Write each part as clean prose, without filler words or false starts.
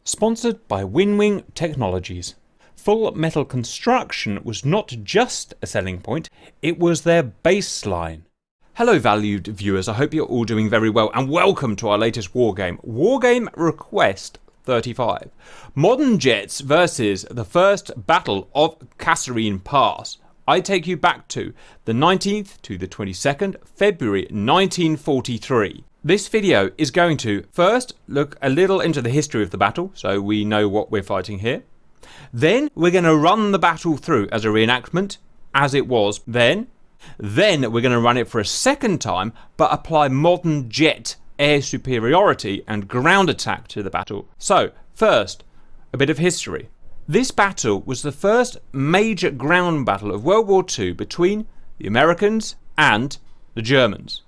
Sponsored by Winwing Technologies. Full metal construction was not just a selling point, it was their baseline. Hello valued viewers, I hope you're all doing very well and welcome to our latest wargame, Wargame Request 35. Modern jets versus the first battle of Kasserine Pass. I take you back to the 19th to the 22nd February 1943. This video is going to first look a little into the history of the battle, so we know what we're fighting here. Then we're going to run the battle through as a reenactment, as it was then. Then we're going to run it for a second time, but apply modern jet air superiority and ground attack to the battle. So, first, a bit of history. This battle was the first major ground battle of World War II between the Americans and the Germans.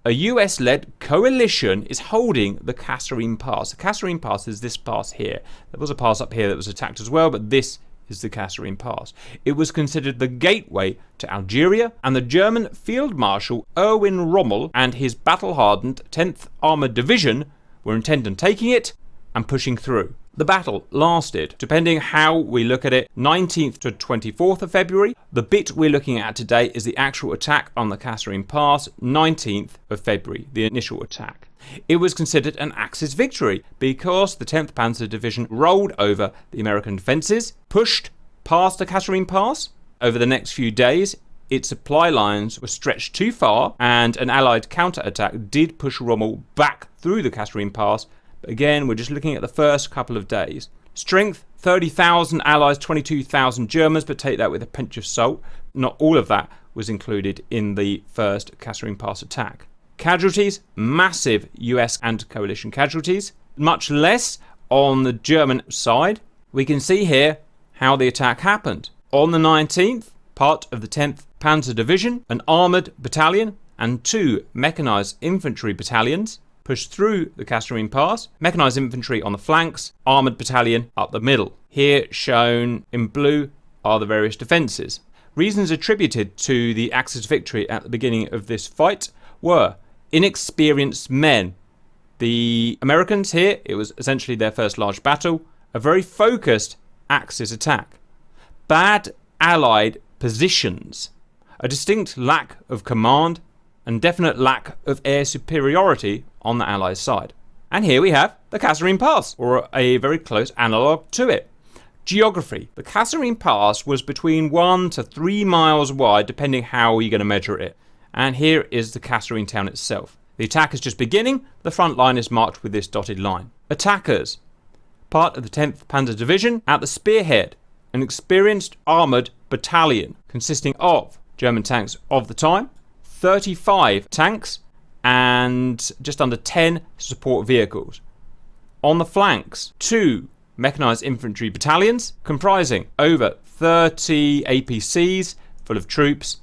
A US-led coalition is holding the Kasserine Pass. The Kasserine Pass is this pass here. There was a pass up here that was attacked as well, but this is the Kasserine Pass. It was considered the gateway to Algeria, and the German Field Marshal Erwin Rommel and his battle-hardened 10th Armoured Division were intent on taking it and pushing through. The battle lasted, depending how we look at it, 19th to 24th of February. The bit we're looking at today is the actual attack on the Kasserine Pass, 19th of February, the initial attack. It was considered an Axis victory because the 10th Panzer Division rolled over the American defences, pushed past the Kasserine Pass. Over the next few days, its supply lines were stretched too far, and an Allied counterattack did push Rommel back through the Kasserine Pass. Again, we're just looking at the first couple of days. Strength, 30,000 Allies, 22,000 Germans, but take that with a pinch of salt. Not all of that was included in the first Kasserine Pass attack. Casualties, massive US and coalition casualties. Much less on the German side. We can see here how the attack happened. On the 19th, part of the 10th Panzer Division, an armoured battalion and two mechanised infantry battalions pushed through the Kasserine Pass, mechanised infantry on the flanks, armoured battalion up the middle. Here shown in blue are the various defences. Reasons attributed to the Axis victory at the beginning of this fight were inexperienced men. The Americans here, it was essentially their first large battle, a very focused Axis attack. Bad Allied positions, a distinct lack of command, and definite lack of air superiority on the Allies' side. And here we have the Kasserine Pass, or a very close analogue to it. Geography. The Kasserine Pass was between 1 to 3 miles wide, depending how you're going to measure it. And here is the Kasserine town itself. The attack is just beginning. The front line is marked with this dotted line. Attackers. Part of the 10th Panzer Division at the spearhead. An experienced armoured battalion consisting of German tanks of the time, 35 tanks, and just under 10 support vehicles. On the flanks, 2 mechanised infantry battalions comprising over 30 APCs full of troops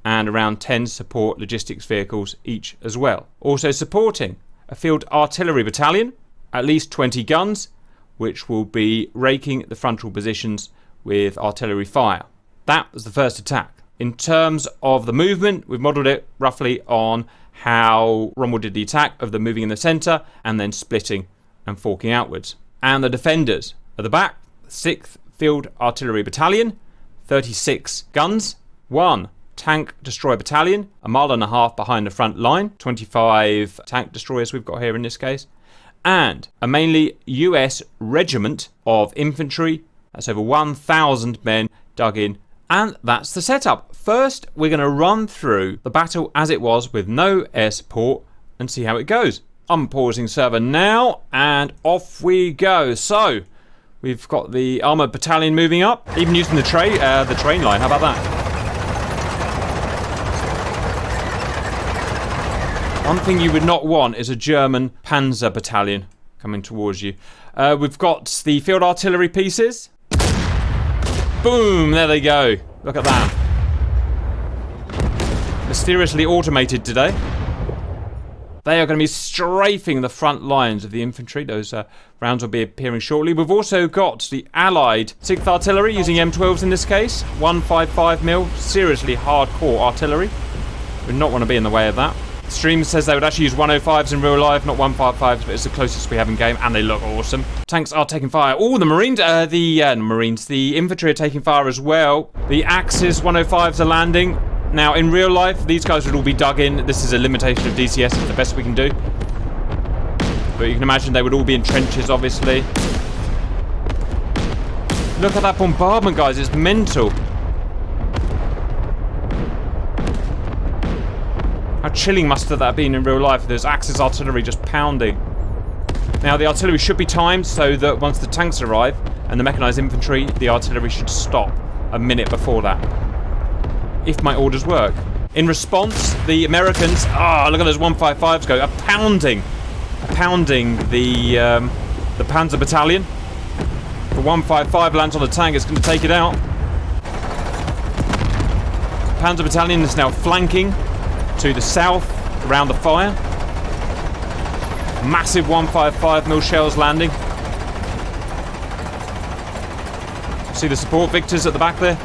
and around 10 support logistics vehicles each as well. Also supporting a field artillery battalion, at least 20 guns, which will be raking the frontal positions with artillery fire. That was the first attack. In terms of the movement, we've modelled it roughly on how Rommel did the attack of the moving in the centre and then splitting and forking outwards. And the defenders at the back, 6th Field Artillery Battalion, 36 guns, 1 tank destroyer battalion, a mile and a half behind the front line, 25 tank destroyers we've got here in this case, and a mainly US regiment of infantry. That's over 1,000 men dug in. And that's the setup. First, we're going to run through the battle as it was with no air support and see how it goes. I'm pausing server now and off we go. So, we've got the armoured battalion moving up, even using the train line. How about that? One thing you would not want is a German Panzer battalion coming towards you. We've got the field artillery pieces. Boom, there they go. Look at that. Mysteriously automated today. They are going to be strafing the front lines of the infantry. Those rounds will be appearing shortly. We've also got the Allied 6th Artillery using M12s in this case. 155mm, seriously hardcore artillery. Would not want to be in the way of that. Stream says they would actually use 105s in real life, not 155s, but it's the closest we have in game, and they look awesome. Tanks are taking fire. Oh, the Marines, the infantry are taking fire as well. The Axis 105s are landing. Now, in real life, these guys would all be dug in. This is a limitation of DCS, it's the best we can do. But you can imagine they would all be in trenches, obviously. Look at that bombardment, guys, it's mental. How chilling must that have been in real life? There's Axis artillery just pounding. Now, the artillery should be timed so that once the tanks arrive and the mechanized infantry, the artillery should stop a minute before that. If my orders work. In response, the Americans, look at those 155s go, are pounding the Panzer Battalion. The 155 lands on the tank, it's going to take it out. Panzer Battalion is now flanking to the south around the fire. Massive 155mm shells landing. See the support victors at the back there?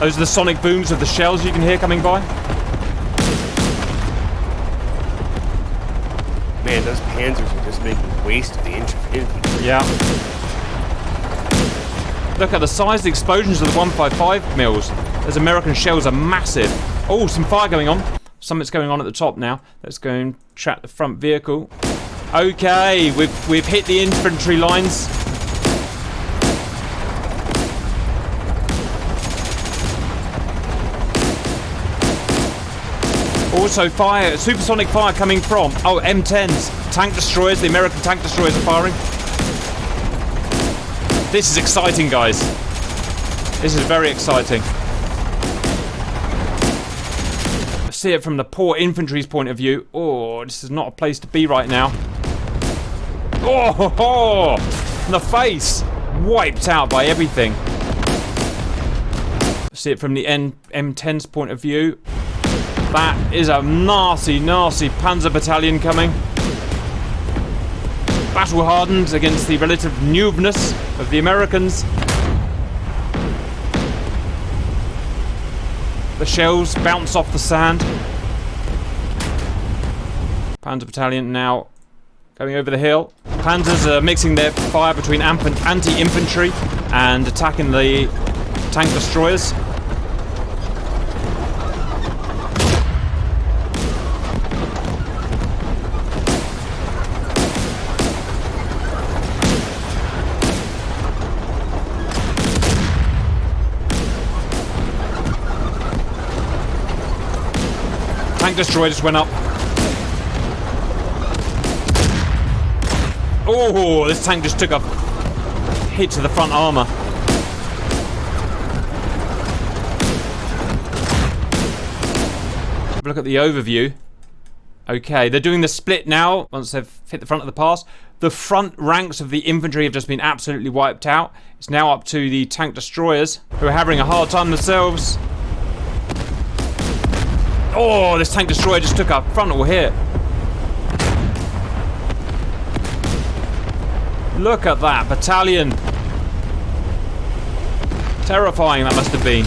Those are the sonic booms of the shells you can hear coming by. Man, those panzers are just making waste of the infantry. Yeah. Look at the size of the explosions of the 155mm. Those American shells are massive. Oh, some fire going on. Something's going on at the top now. Let's go and track the front vehicle. Okay, we've hit the infantry lines. Also fire, supersonic fire coming from, M10s. Tank destroyers, the American tank destroyers are firing. This is exciting, guys. This is very exciting. See it from the poor infantry's point of view. Oh, this is not a place to be right now. Oh, in the face. Wiped out by everything. See it from the M10's point of view. That is a nasty, nasty Panzer Battalion coming. Battle hardened against the relative noobness of the Americans. The shells bounce off the sand. Panzer Battalion now going over the hill. Panzers are mixing their fire between anti-infantry and attacking the tank destroyers. Tank destroyer just went up. Oh, this tank just took a hit to the front armor. Look at the overview. Okay, they're doing the split now. Once they've hit the front of the pass, the front ranks of the infantry have just been absolutely wiped out. It's now up to the tank destroyers, who are having a hard time themselves. Oh, this tank destroyer just took a frontal hit. Look at that battalion. Terrifying that must have been.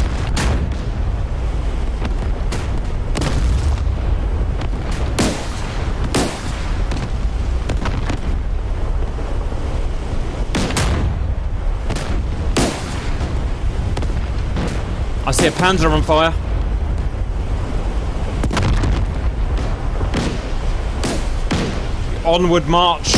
I see a Panzer on fire. Onward march.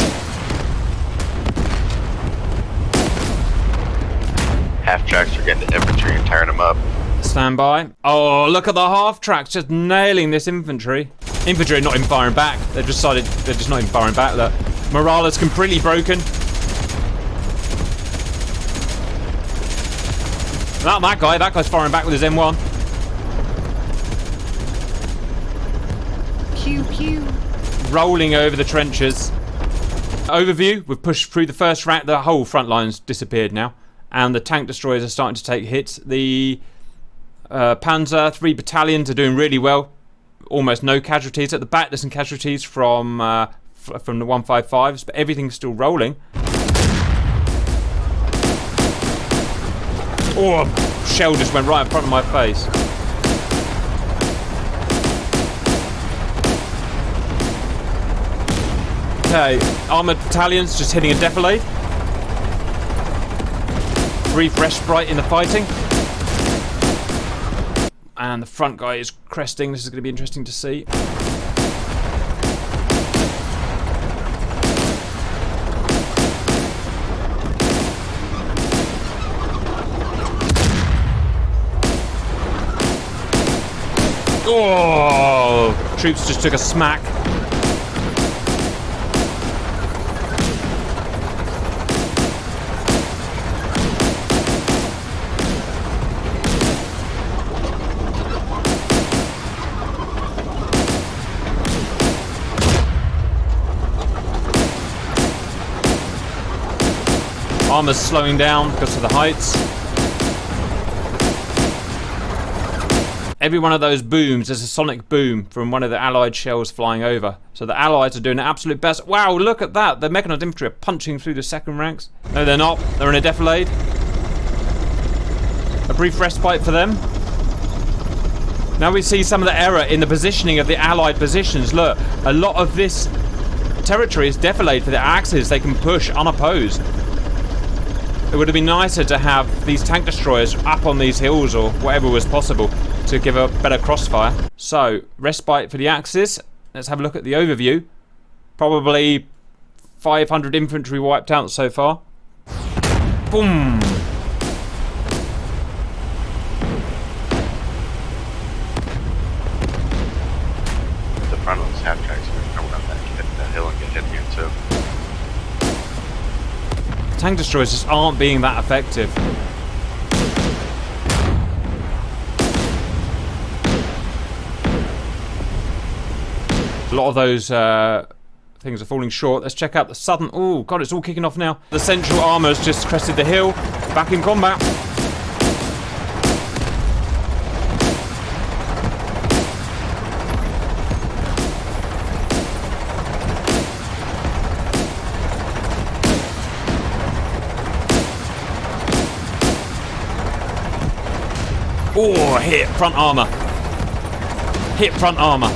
Half tracks are getting the infantry and tearing them up. Stand by. Oh, look at the half tracks just nailing this infantry. Infantry are not even firing back. They've decided they're just not even firing back. Look, morale is completely broken. Not that guy. That guy's firing back with his M1. Pew pew. Rolling over the trenches. Overview, we've pushed through the first rank. The whole front line's disappeared now, and the tank destroyers are starting to take hits. The Panzer 3 battalions are doing really well. Almost no casualties. At the back there's some casualties from the 155s, but everything's still rolling. Oh, a shell just went right in front of my face. Okay, armoured battalions just hitting a defilade. Brief respite in the fighting. And the front guy is cresting. This is going to be interesting to see. Oh! Troops just took a smack. Armor's slowing down because of the heights. Every one of those booms is a sonic boom from one of the Allied shells flying over. So the Allies are doing their absolute best. Wow, look at that. The mechanized infantry are punching through the second ranks. No, they're not. They're in a defilade. A brief respite for them. Now we see some of the error in the positioning of the Allied positions. Look, a lot of this territory is defilade for the Axis. They can push unopposed. It would have been nicer to have these tank destroyers up on these hills or whatever was possible to give a better crossfire. So, respite for the Axis. Let's have a look at the overview. Probably 500 infantry wiped out so far. Boom! The front of those half tracks are coming up that hill and get hit again too. Tank destroyers just aren't being that effective. A lot of those things are falling short. Let's check out the southern... Oh, God, it's all kicking off now. The central armour's just crested the hill. Back in combat. Oh, hit front armour. Hit front armour.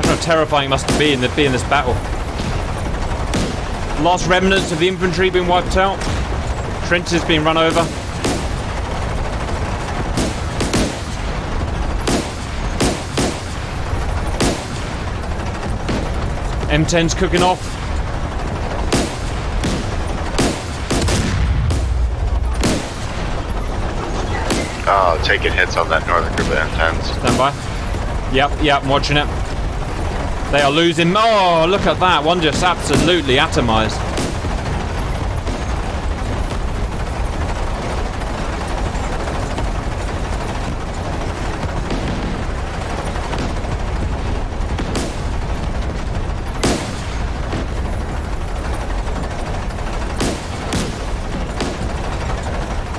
How terrifying it must be in this battle. Last remnants of the infantry being wiped out. Trenches being run over. M10's cooking off. Oh, taking hits on that northern group of M10s. Stand by. Yep, I'm watching it. They are losing. Oh, look at that. One just absolutely atomized.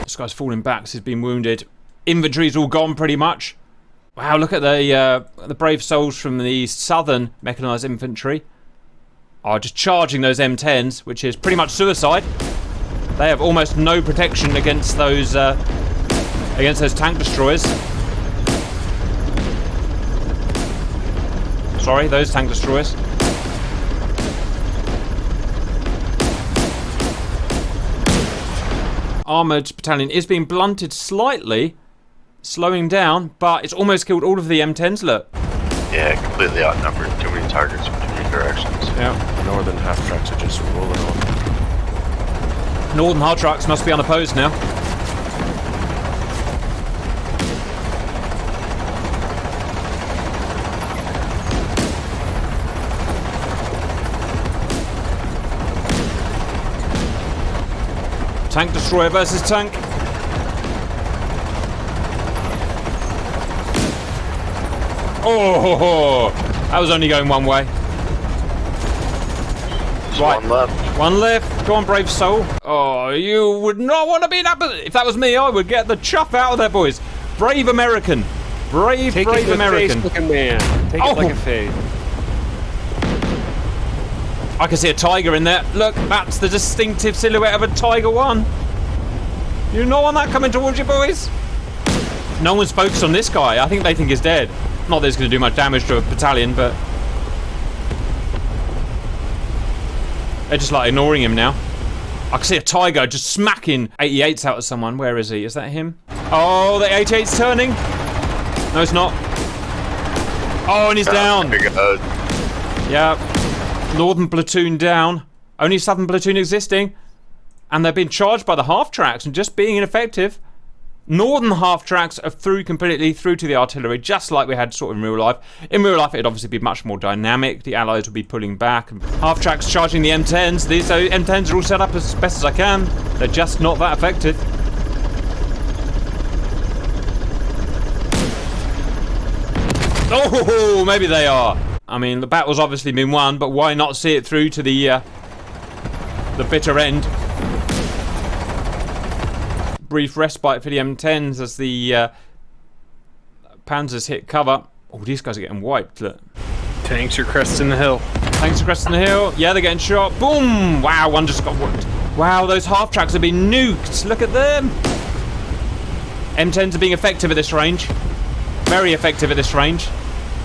This guy's falling back. He's been wounded. Inventory's all gone pretty much. Wow, look at the brave souls from the southern mechanised infantry are just charging those M10s, which is pretty much suicide. They have almost no protection against those tank destroyers. Sorry, those tank destroyers. Armoured battalion is being blunted slightly, slowing down, but it's almost killed all of the M10s, look. Yeah, completely outnumbered. Too many targets from too many directions. Yeah. Northern half tracks are just rolling on. Northern hard trucks must be unopposed now. Tank destroyer versus tank. Oh, that was only going one way. Right. One left. One left. Go on, brave soul. Oh, you would not want to be in that position. If that was me, I would get the chuff out of there, boys. Brave American. Brave American. Take it like a face, looking man. Take it like a face. I can see a Tiger in there. Look, that's the distinctive silhouette of a Tiger 1. You don't want that coming towards you, boys. No one's focused on this guy. I think they think he's dead. Not that it's going to do much damage to a battalion, but they're just like ignoring him now. I can see a Tiger just smacking 88s out of someone. Where is he? Is that him? Oh, the 88's turning. No, it's not. Oh, and he's down. Yeah. Northern platoon down. Only southern platoon existing. And they're being charged by the half-tracks and just being ineffective. Northern half-tracks are completely through to the artillery, just like we had sort of in real life. In real life, it'd obviously be much more dynamic. The Allies would be pulling back. And half-tracks charging the M10s. These M10s are all set up as best as I can. They're just not that effective. Oh, maybe they are. I mean, the battle's obviously been won, but why not see it through to the bitter end? Brief respite for the M10s as the Panzers hit cover. Oh, these guys are getting wiped. Look. Tanks are cresting the hill. Tanks are cresting the hill. Yeah, they're getting shot. Boom! Wow, one just got whooped. Wow, those half-tracks have been nuked. Look at them. M10s are being effective at this range. Very effective at this range.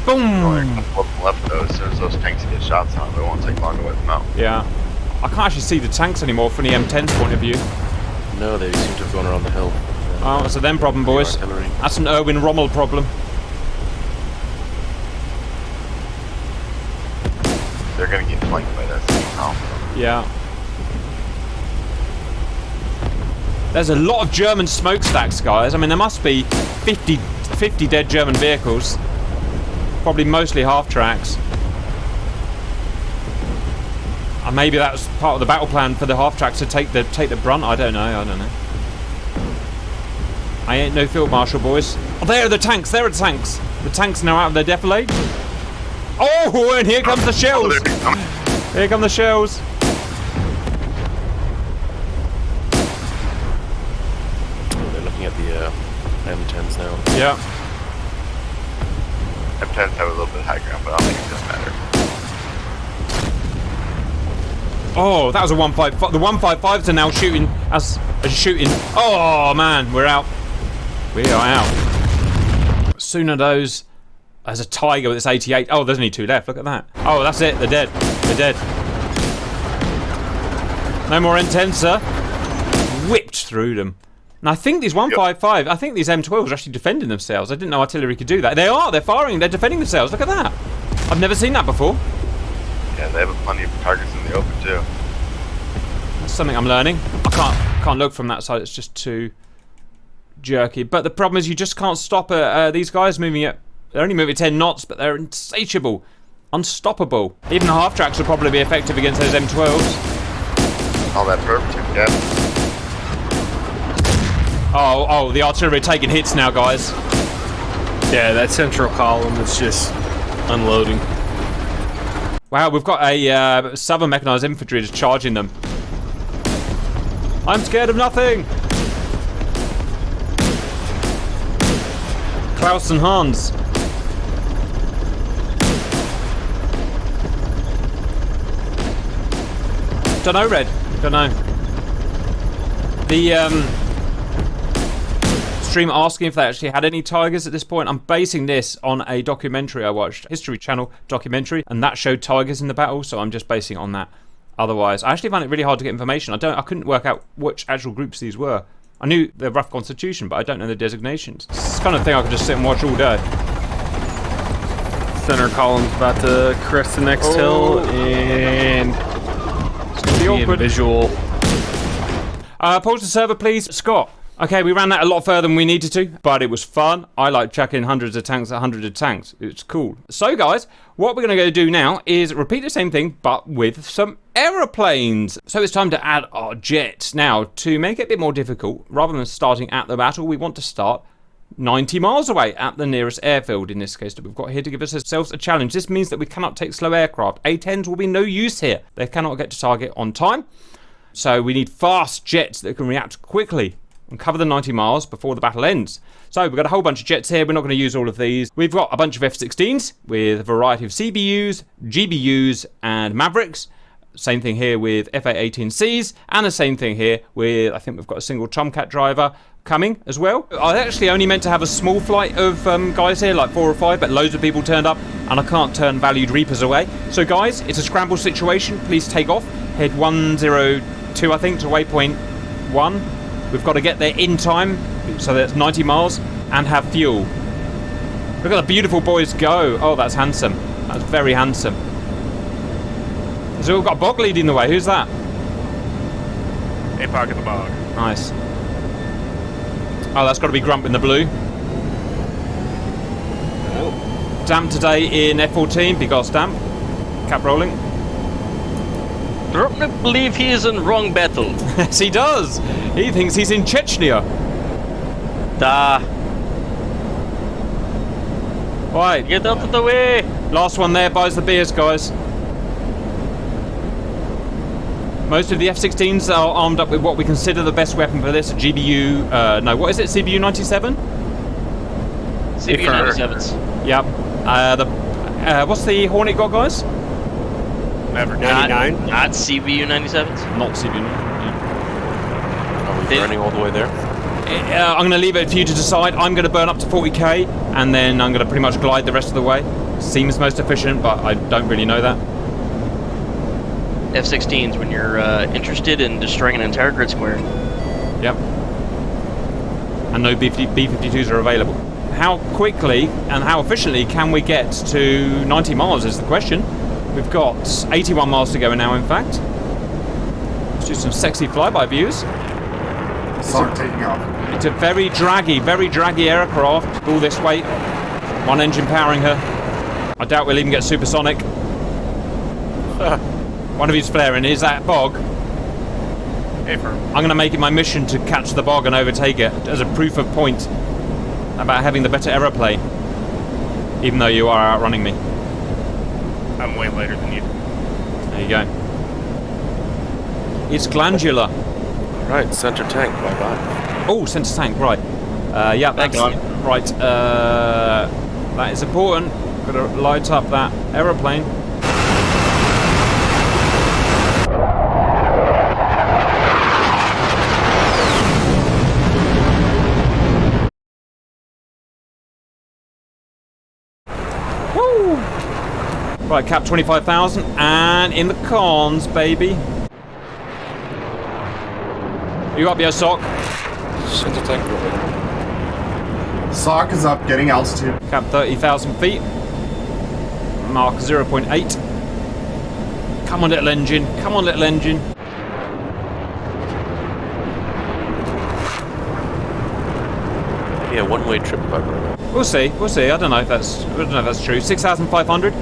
Boom! Left though, as soon as those tanks get shots on them, it won't take long to wipe them out. Yeah. I can't actually see the tanks anymore from the M10's point of view. No, they seem to have gone around the hill. Oh, it's a them problem, boys. That's an Erwin Rommel problem. They're gonna get flanked by that same now. Yeah. There's a lot of German smokestacks, guys. I mean, there must be 50 dead German vehicles. Probably mostly half-tracks. And maybe that was part of the battle plan for the half-tracks to take the brunt. I don't know. I ain't no field marshal, boys. Oh, there are the tanks. There are the tanks. The tanks now out of their defilade. Oh, and here comes the shells. Here come the shells. Oh, they're looking at the M10s now. Yeah. M10s have a little bit high ground, but I don't think it does matter. Oh, that was a 155. The 155s are now shooting as shooting. Oh man, we're out. We are out. Sooner those. There's a Tiger with its 88. Oh, there's only 2 left. Look at that. Oh, that's it. They're dead. They're dead. No more M10s, sir. Whipped through them. And I think these 155, I think these M12s are actually defending themselves. I didn't know artillery could do that. They are. They're firing. They're defending themselves. Look at that. I've never seen that before. Yeah, they have plenty of targets in the open too. That's something I'm learning. I can't look from that side. It's just too jerky. But the problem is you just can't stop these guys moving at. They're only moving 10 knots, but they're insatiable, unstoppable. Even the half-tracks will probably be effective against those M12s. All that perfect, yeah. Oh, the artillery are taking hits now, guys. Yeah, that central column is just unloading. Wow, we've got a southern mechanized infantry just charging them. I'm scared of nothing. Klaus and Hans. Don't know, Red. Don't know. The stream asking if they actually had any tigers at this point. I'm basing this on a documentary I watched, History Channel documentary, and that showed tigers in the battle, so I'm just basing it on that. Otherwise, I actually found it really hard to get information. I couldn't work out which actual groups these were. I knew the rough constitution, but I don't know the designations. It's the kind of thing I could just sit and watch all day. Center column's about to crest the next hill, and it's going to be awkward. Visual. Pause the server, please. Scott. Okay, we ran that a lot further than we needed to, but it was fun. I like chucking hundreds of tanks at hundreds of tanks. It's cool. So, guys, what we're going to go do now is repeat the same thing, but with some aeroplanes. So it's time to add our jets. Now, to make it a bit more difficult, rather than starting at the battle, we want to start 90 miles away at the nearest airfield, in this case, that we've got here to give ourselves a challenge. This means that we cannot take slow aircraft. A-10s will be no use here. They cannot get to target on time. So we need fast jets that can react quickly and cover the 90 miles before the battle ends. So we've got a whole bunch of jets here. We're not going to use all of these. We've got a bunch of F-16s with a variety of CBUs, GBUs, and Mavericks. Same thing here with FA-18Cs, and the same thing here with, I think we've got a single Tomcat driver coming as well. I actually only meant to have a small flight of guys here, like 4 or 5, but loads of people turned up, and I can't turn valued Reapers away. So guys, it's a scramble situation. Please take off. Head 102, I think, to waypoint 1. We've got to get there in time, so that's 90 miles, and have fuel. Look at the beautiful boys go. Oh, that's handsome. That's very handsome. So we've got a bog leading the way. Who's that? Hey, Pocket the Bog. Nice. Oh, that's got to be Grump in the blue. Damp today in F14 because damp. Cap rolling. Don't believe he is in wrong battle. Yes, he does. He thinks he's in Chechnya. Right. Get out of the way. Last one there buys the beers, guys. Most of the F-16s are armed up with what we consider the best weapon for this, a GBU... no, what is it? CBU 97? CBU 97s. Yep. What's the Hornet got, guys? Maverick 99. Not CBU 97s. Not CBU. Yeah. Are we burning all the way there? I'm going to leave it for you to decide. I'm going to burn up to 40k, and then I'm going to pretty much glide the rest of the way. Seems most efficient, but I don't really know that. F-16s when you're interested in destroying an entire grid square. Yep. And no B-52s are available. How quickly and how efficiently can we get to 90 miles is the question. We've got 81 miles to go now, in fact. Let's do some sexy flyby views. Start taking off. It's a very draggy aircraft. All this weight. One engine powering her. I doubt we'll even get supersonic. One of you's flaring. Is that bog? Hey, I'm going to make it my mission to catch the bog and overtake it as a proof of point about having the better aeroplane. Even though you are outrunning me. I'm way later than you. There you go. It's glandular. Right, center tank, bye-bye. Oh, center tank, right. Yeah, that's right. That is important. Got to light up that aeroplane. Woo! Right, cap 25,000 and in the cons, baby. You up your sock? Center tank rolling. Sock is up, getting altitude. Cap 30,000 feet. Mark 0.8. Come on, little engine. Come on, little engine. Yeah, one-way trip by the We'll see. We'll see. I don't know if that's true. 6,500.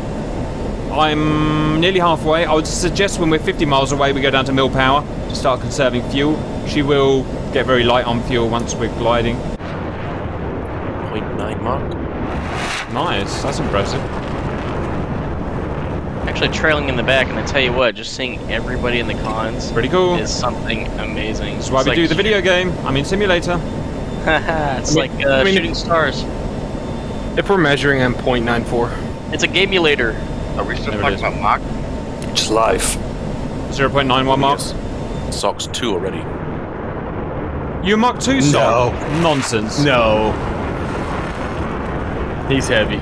I'm nearly halfway. I would suggest when we're 50 miles away, we go down to mill power to start conserving fuel. She will get very light on fuel once we're gliding. 0.9 mark. Nice. That's impressive. Actually trailing in the back, and I tell you what, just seeing everybody in the cons Pretty cool. is something amazing. That's why we do the video game. I mean, simulator. It's like shooting stars. If we're measuring on 0.94. It's a gamulator. Are we still There it talking is. about Mach? Just live. 0.91 marks. Yes. SOX 2 already. You Mach 2 song? No. Nonsense. No. He's heavy.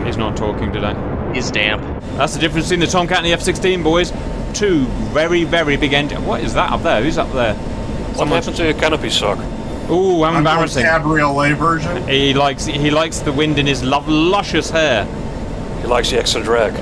He's not talking today. He's damp. That's the difference between the Tomcat and the F-16, boys. Two very, very big engines. What is that up there? Who's up there? What happened to your canopy, SOC? Ooh, how I'm going embarrassing. cabriolet version. He likes the wind in his luscious hair. He likes the extra drag.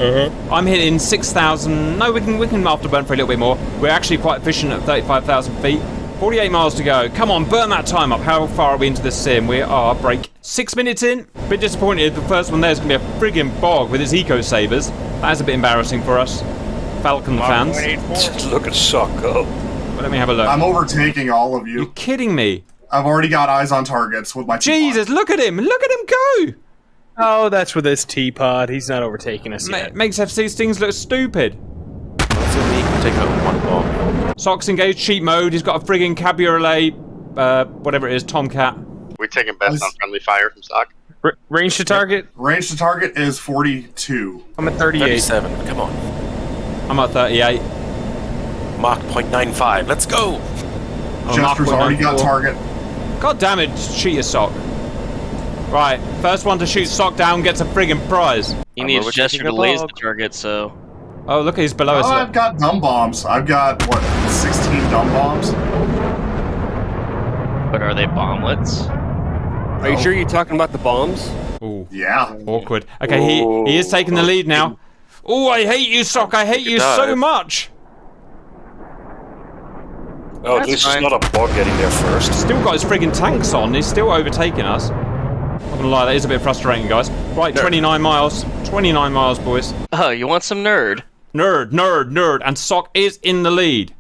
I'm hitting 6,000. No, we can afterburn for a little bit more. We're actually quite efficient at 35,000 feet. 48 miles to go. Come on, burn that time up. How far are we into this sim? We are break 6 minutes in. Bit disappointed. The first one there is going to be a friggin' bog with its eco sabers. That is a bit embarrassing for us Falcon fans. Look at SOC go. But let me have a look. I'm overtaking all of You're you. kidding me. I've already got eyes on targets with my Jesus, look at him. Look at him go. Oh, that's with his teapot. He's not overtaking us yet. Makes FC look stupid. Let's see if he can take out one bomb. Socks engaged cheat mode. He's got a friggin' cabriolet, whatever it is, Tomcat. We taking best on friendly fire from stock? Range to target? Range to target is 42. I'm at 38. 37, come on. I'm at 38. Mark 0.95. Let's go. Oh, Jester's Mark already got 194. target. God damn it, shoot your sock. Right, first one to shoot sock down gets a friggin' prize. He needs overtaking Jester a to laser log. the target, so... Oh, look, he's below Oh, us. I've got dumb bombs. I've got, what, 16 dumb bombs? But are they bomblets? Are you sure you're talking about the bombs? Ooh, Yeah. awkward. Okay, he is taking the lead now. Oh, I hate you, Sock. I hate you so much. Oh, at That's least fine. it's not a bot getting there first. Still got his friggin' tanks on. He's still overtaking us. Not gonna lie, that is a bit frustrating, guys. Right, 29 miles. 29 miles, boys. Oh, you want some nerd? Nerd, nerd, nerd. And Sock is in the lead.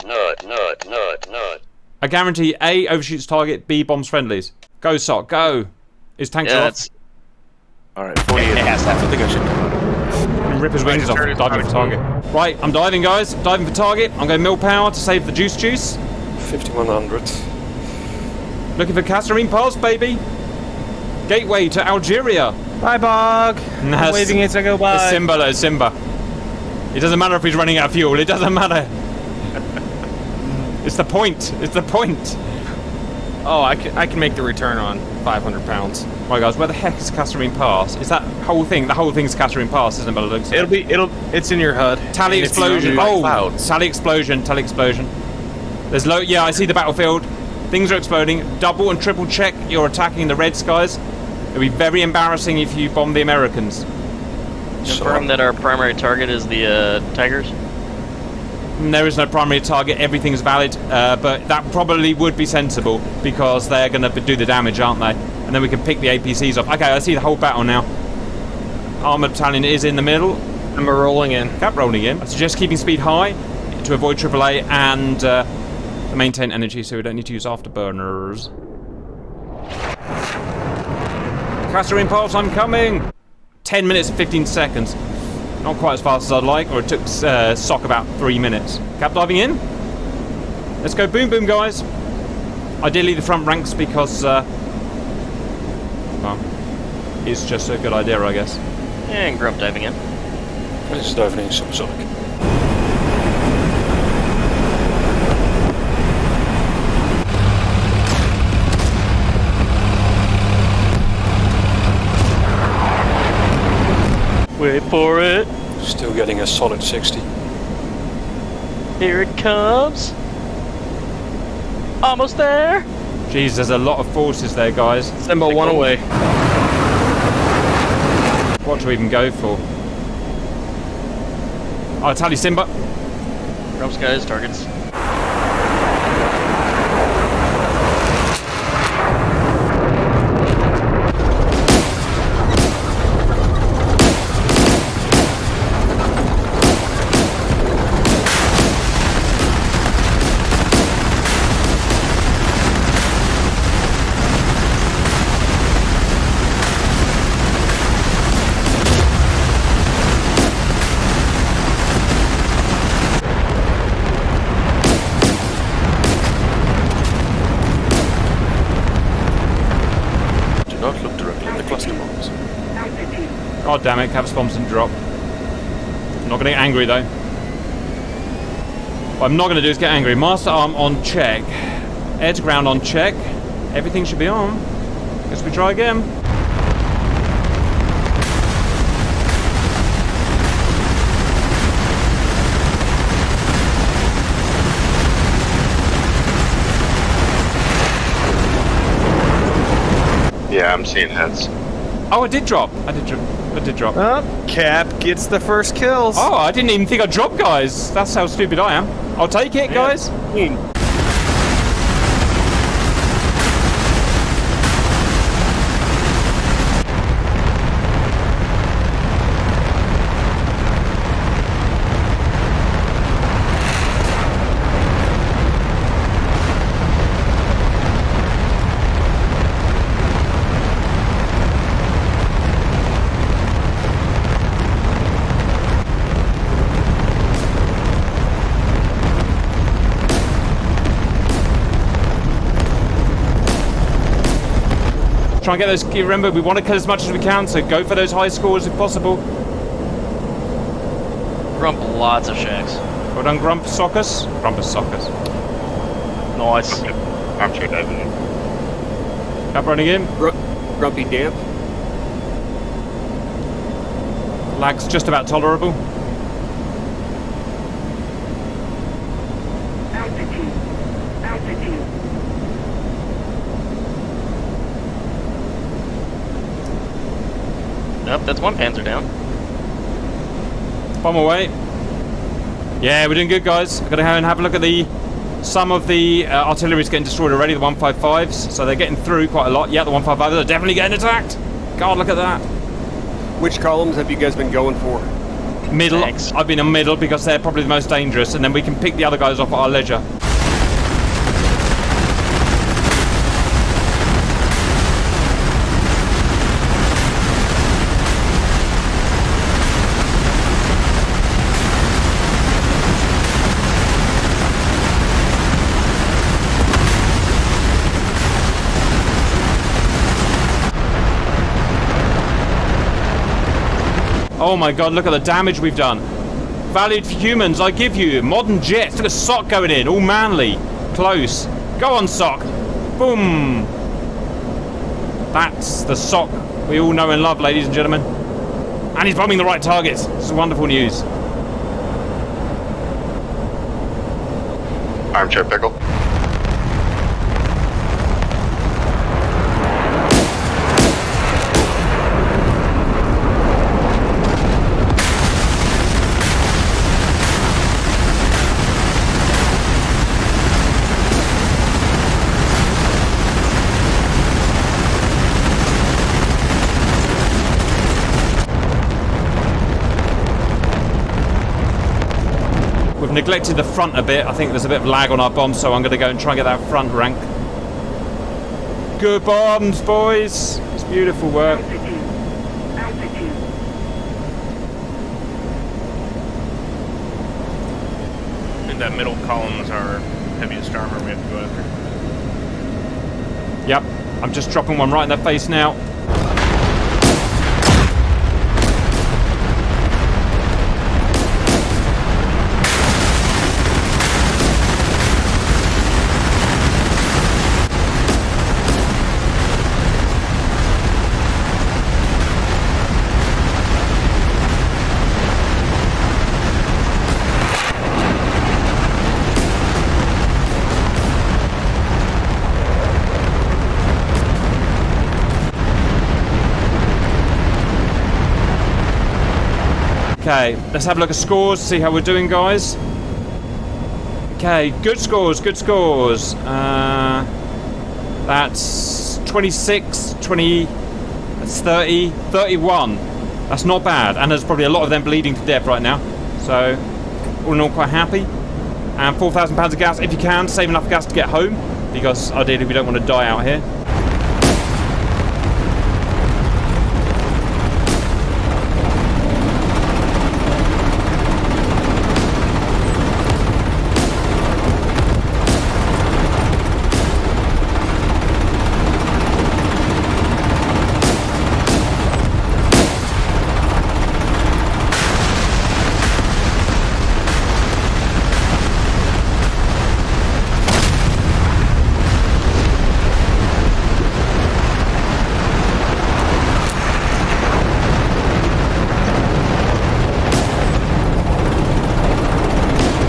Nerd. I guarantee A, overshoots target, B, bombs friendlies. Go, Sock, go. His tanks Yeah, are that's... Alright, 48. I think I should do it. off. Rip his wings off. turn his Diving for target. target. Right, I'm diving, guys. Diving for target. I'm going mill power to save the juice. 5100. Looking for Kasserine Pass, baby. Gateway to Algeria. Bye, Bog. Nah, I'm waving it to go by. It's Simba, though, Simba. It doesn't matter if he's running out of fuel. It doesn't matter. It's the point. It's the point. Oh, I can make the return on 500 pounds. Right, guys, where the heck is Kasserine Pass? Is that whole thing? The whole thing's Kasserine Pass, isn't it? By the looks of it? It's in your HUD. Tally And it's explosion. usually- Oh, clouds. tally explosion. Tally explosion. There's low. Yeah, I see the battlefield. Things are exploding. Double and triple check you're attacking the red skies. It'll be very embarrassing if you bomb the Americans. Confirm that our primary target is the Tigers. There is no primary target. Everything's valid, but that probably would be sensible because they're going to do the damage, aren't they? And then we can pick the APCs off. Okay, I see the whole battle now. Armored battalion is in the middle. And we're rolling in. Cap rolling in. I suggest keeping speed high to avoid AAA and maintain energy so we don't need to use afterburners. Kasserine Pass, I'm coming! 10 minutes and 15 seconds. Not quite as fast as I'd like, or it took Sock about 3 minutes. Cap diving in. Let's go boom boom, guys. Ideally the front ranks because, well, it's just a good idea, I guess. And grub diving in. Let's dive in subsonic. Wait for it. Still getting a solid 60. Here it comes. Almost there. Jeez, there's a lot of forces there, guys. Simba one away. What to even go for? I'll tell you, Simba. Grub's got his targets. Do not look directly at the cluster bombs. God damn it, Caps bombs didn't drop. I'm not going to get angry though. What I'm not going to do is get angry. Master arm on check. Air to ground on check. Everything should be on. Guess we try again. Yeah, I'm seeing heads. Oh, I did drop. I did drop. Oh, Cap gets the first kills. Oh, I didn't even think I dropped, guys. That's how stupid I am. I'll take it, guys. Try and get those. Remember, we want to kill as much as we can, so go for those high scores if possible. Grump lots of shacks. Well done, Grumpus Sockers. Grumpus Sockers. Nice. I'm sure David. Up running in. Grumpy Damp. Lag's just about tolerable. Altitude. Nope, that's one Panzer down. Bomb away. Yeah, we're doing good, guys. I've got to go and have a look at some of the artillery's getting destroyed already, the 155s. So they're getting through quite a lot. Yeah, the 155s are definitely getting attacked. God, look at that. Which columns have you guys been going for? Middle. Thanks. I've been in middle because they're probably the most dangerous, and then we can pick the other guys off at our leisure. Oh my god, look at the damage we've done. Valued humans, I give you. Modern jets. Look at Sock going in. All manly. Close. Go on, Sock. Boom. That's the Sock we all know and love, ladies and gentlemen. And he's bombing the right targets. This is wonderful news. Armchair Pickle. We've neglected the front a bit. I think there's a bit of lag on our bombs, so I'm going to go and try and get that front rank. Good bombs, boys. It's beautiful work. Altitude. In that middle column is our heaviest armor we have to go after. Yep. I'm just dropping one right in their face now. Okay, let's have a look at scores, see how we're doing, guys. Okay, good scores, good scores. That's 26, 20, that's 30, 31. That's not bad, and there's probably a lot of them bleeding to death right now. So, all in all, quite happy. And 4,000 pounds of gas, if you can, save enough gas to get home, because ideally we don't want to die out here.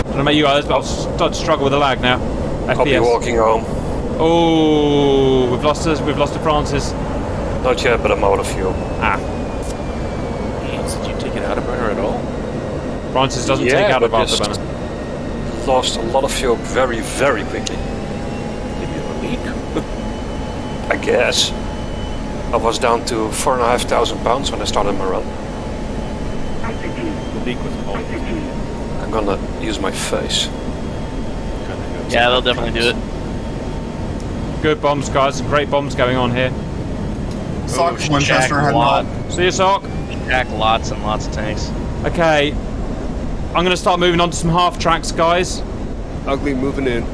I don't know about you guys, but I'll start to struggle with the lag now. I'll be FPS. walking home. Oh, we've lost to Francis. Not yet, but I'm out of fuel. Ah, Did you take it out of burner at all? Francis doesn't Yeah, take out of but just- afterburner. Lost a lot of fuel very, very quickly. Did you have a leak? I guess. I was down to 4,500 pounds when I started my run. Altitude. The leak was cold. Altitude. I'm gonna use my face. Yeah, they'll definitely do it. Good bombs, guys. Some great bombs going on here. Sock's Ooh, Winchester Jack heading Watt. on. See you, Sock. Jack lots and lots of tanks. Okay, I'm going to start moving on to some half tracks, guys. Ugly moving in.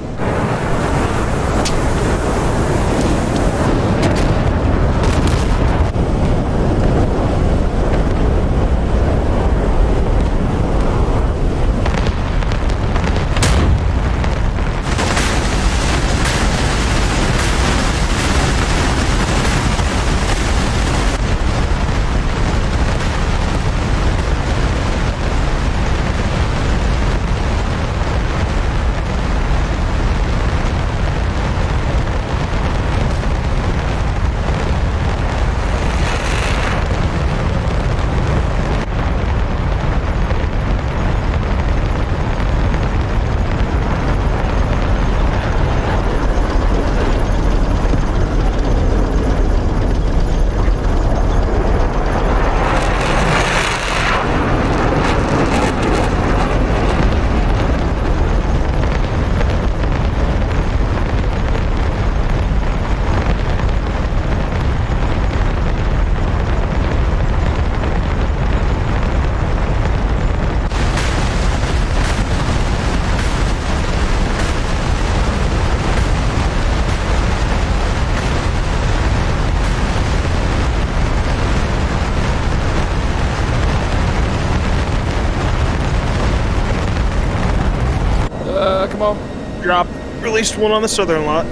drop. Released one on the southern lot.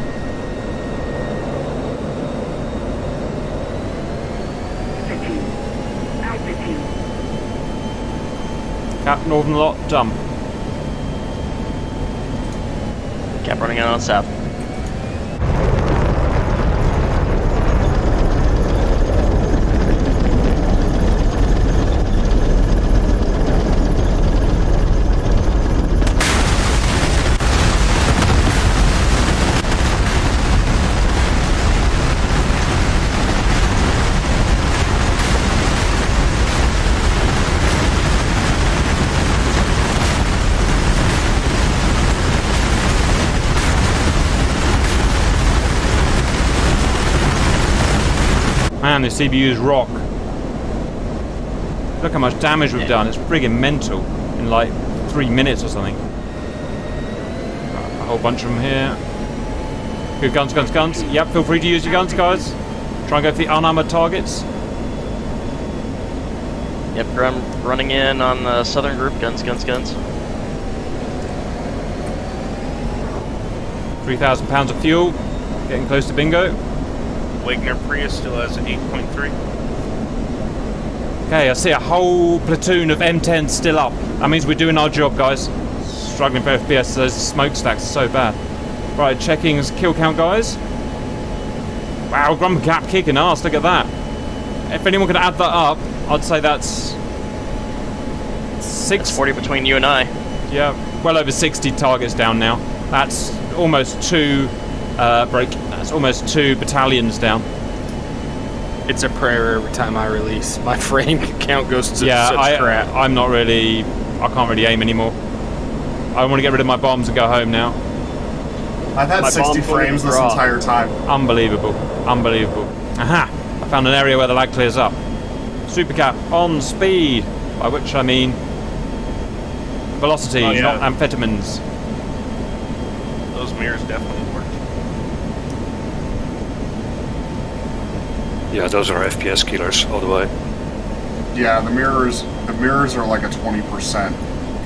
Altitude. Cap northern lot, dump. Cap running out on south. Man, the CBU's rock. Look how much damage we've done. It's friggin' mental in like 3 minutes or something. A whole bunch of them here. Good guns, guns, guns. Yep, feel free to use your guns, guys. Try and go for the unarmored targets. Yep, I'm running in on the southern group. Guns, guns, guns. 3,000 pounds of fuel. Getting close to bingo. Wagner Prius still has 8.3. Okay, I see a whole platoon of M10s still up. That means we're doing our job, guys. Struggling for FPS, those smokestacks are so bad. Right, checking kill count, guys. Wow, Grumpy Cap kicking ass, look at that. If anyone could add that up, I'd say that's... It's 40 between you and I. Yeah, well over 60 targets down now. That's almost two... That's almost 2 battalions down. It's a prayer every time I release. My frame count goes to such crap. I'm not really... I can't really aim anymore. I want to get rid of my bombs and go home now. I've had 60 frames this entire time. Unbelievable. Unbelievable. Aha! I found an area where the lag clears up. Supercap on speed. By which I mean... velocity, not amphetamines. Those mirrors definitely work. Yeah, those are FPS killers all the way. Yeah, the mirrors are like a 20%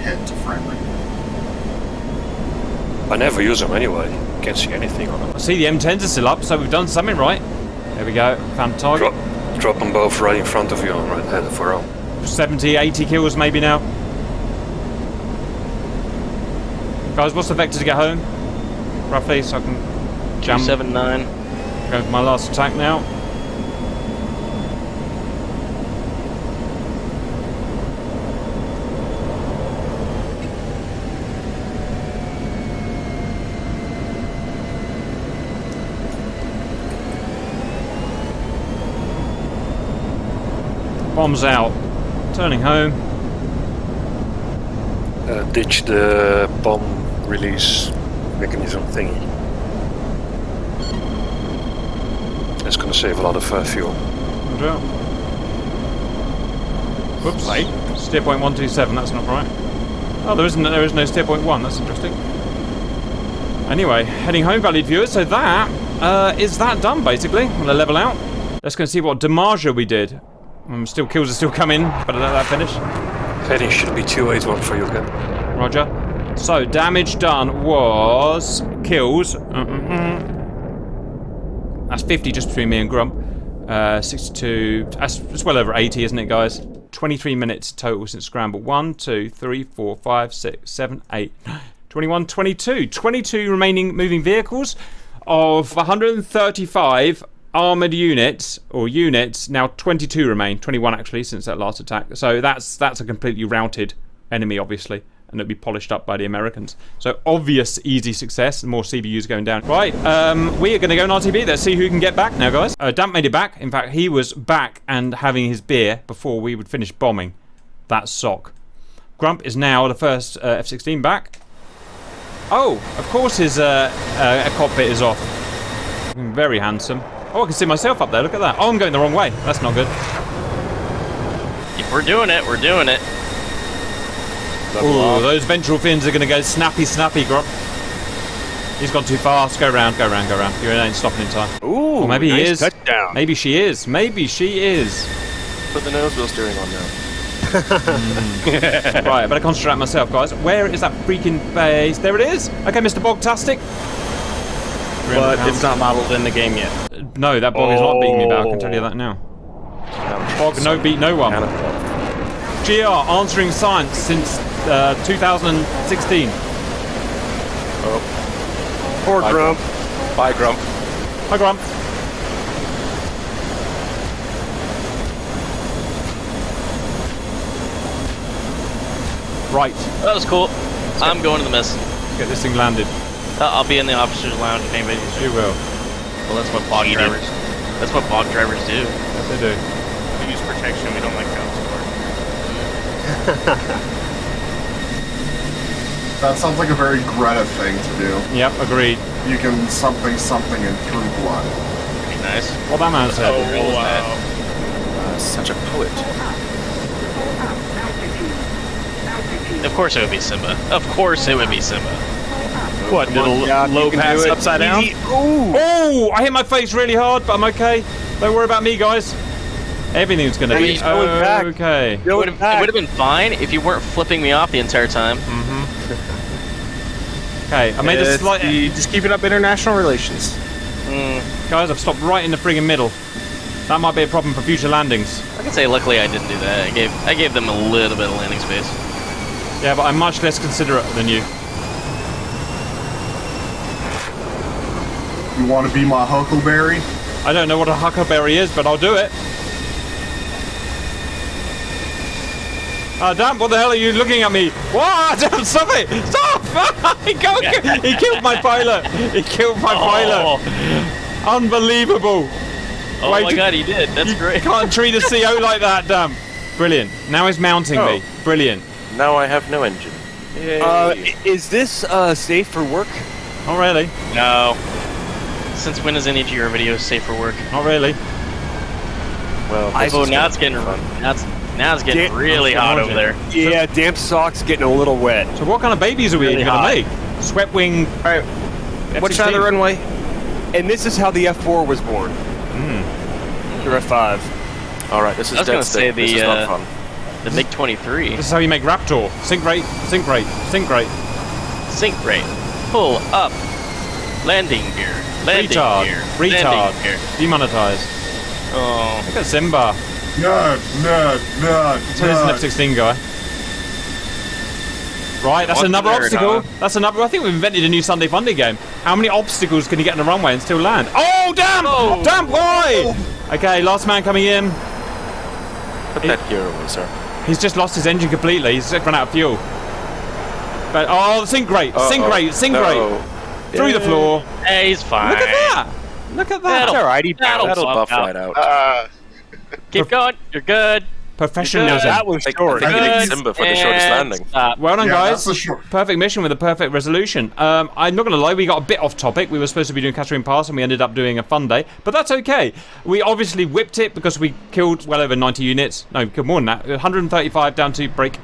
hit to frame rate. I never use them anyway. Can't see anything on them. I see the M10s are still up, so we've done something right. There we go. Found a target. Drop them both right in front of you and right ahead of our 70, 80 kills maybe now. Guys, what's the vector to get home? Roughly, so I can jump. 279. Go for my last attack now. Bombs out. Turning home. ditch the bomb release mechanism thingy. It's going to save a lot of fuel. Whoops. Steer point 127, that's not right. Oh, there is no steer point 1, that's interesting. Anyway, heading home, valued viewers, so that is that done, basically. I'm going to level out. Let's go see what damage we did. Kills are still coming, better let that finish. Heading should be 281 for you again. Roger. So, damage done was... kills. That's 50 just between me and Grump. 62... That's well over 80, isn't it, guys? 23 minutes total since scramble. 1, 2, 3, 4, 5, 6, 7, 8, 21, 22. 22 remaining moving vehicles of 135 armoured units, now 22 remain. 21 actually since that last attack. So that's a completely routed enemy, obviously. And it'll be polished up by the Americans. So obvious easy success. More CBUs going down. Right, we are going to go on RTB. Let's see who can get back now, guys. Damp made it back. In fact, he was back and having his beer before we would finish bombing that sock. Grump is now the first F-16 back. Oh, of course his cockpit is off. Very handsome. Oh, I can see myself up there. Look at that. Oh, I'm going the wrong way. That's not good. We're doing it. We're doing it. Ooh, those ventral fins are going to go snappy, Grump. He's gone too fast. Go round. You ain't stopping in time. Ooh, or maybe nice he is. Touchdown. Maybe she is. Put the nose wheel steering on now. Right, I better concentrate on myself, guys. Where is that freaking base? There it is. Okay, Mr. Bogtastic. But it's not modeled in the game yet. No, that bog is not beating me back. I can tell you that now. Bog no beat no one. GR answering science since 2016. Poor Grump. Bye, Grump. Hi, Grump. Right, That was cool. I'm going to the mess. let's get this thing landed. I'll be in the officer's lounge if anybody's You will. Well, that's what bog drivers. That's what bog drivers do. Yes, they do. We use protection. We don't like ground support. That sounds like a very Greta thing to do. Yep, agreed. You can something and through blood. Pretty nice. What that man said. Oh wow. Such a poet. Of course it would be Simba. Of course it would be Simba. What, little low pass upside down? Oh, I hit my face really hard, but I'm okay. Don't worry about me, guys. Everything's gonna be he's going back. okay. It would have been fine if you weren't flipping me off the entire time. Okay, I made a slight. Just keeping up international relations. Guys, I've stopped right in the friggin' middle. That might be a problem for future landings. I can say luckily I didn't do that. I gave them a little bit of landing space. Yeah, but I'm much less considerate than you. You want to be my huckleberry? I don't know what a huckleberry is, but I'll do it. Ah, damn, what the hell are you looking at me? What? Damn, stop it! Stop! he killed my pilot! He killed my pilot! Unbelievable! Oh my god, he did. That's great. You can't treat a CO like that, damn. Brilliant. Now he's mounting me. Brilliant. Now I have no engine. Yay. Is this safe for work? Not really. No. Since when is any of your videos safe for work? Not really. Well, Oh, now it's getting now it's getting really hot over there. Yeah, damp socks getting a little wet. So what kind of babies are we Really going to hot. make? Swept wing. All right. Watch out of the runway. And this is how the F4 was born. Or F5. all right, this is I was dead gonna say stick. This is not the fun. the MiG-23 This is how you make Raptor. Sink rate, sink rate, sink rate. sink rate, pull up, landing gear, landing Retard. gear, Retard. landing gear. Demonetized. Oh, Look at Simba. Nerd. So he's an F-16 guy. Right, that's What's another the nerd, obstacle. huh? That's another. I think we've invented a new Sunday Funday game. How many obstacles can you get on the runway and still land? Oh, damn! Oh. Damn, why? Okay, last man coming in. Put that gear away, sir. He's just lost his engine completely. He's just run out of fuel. But oh, sink rate, sink rate, sink rate. Through the floor. hey, he's fine. Look at that. Look at that. That'll- that'll That'll buff out. right out. Keep going. You're good. Professionalism. That was I short. think you Good. need Simba for the shortest And landing. stop. Well done, Yeah, guys. that's the short. Perfect mission with a perfect resolution. I'm not going to lie, we got a bit off topic. We were supposed to be doing Kasserine Pass and we ended up doing a fun day, but that's okay. We obviously whipped it because we killed well over 90 units. No, we killed more than that. 135 down to break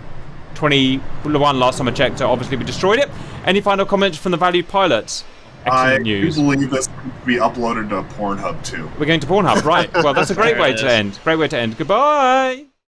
21 last time I checked, so obviously we destroyed it. Any final comments from the valued pilots? I Excellent do news. believe this could be uploaded to Pornhub too. We're going to Pornhub, right. Well, that's a great There way it to is. end. Great way to end. Goodbye.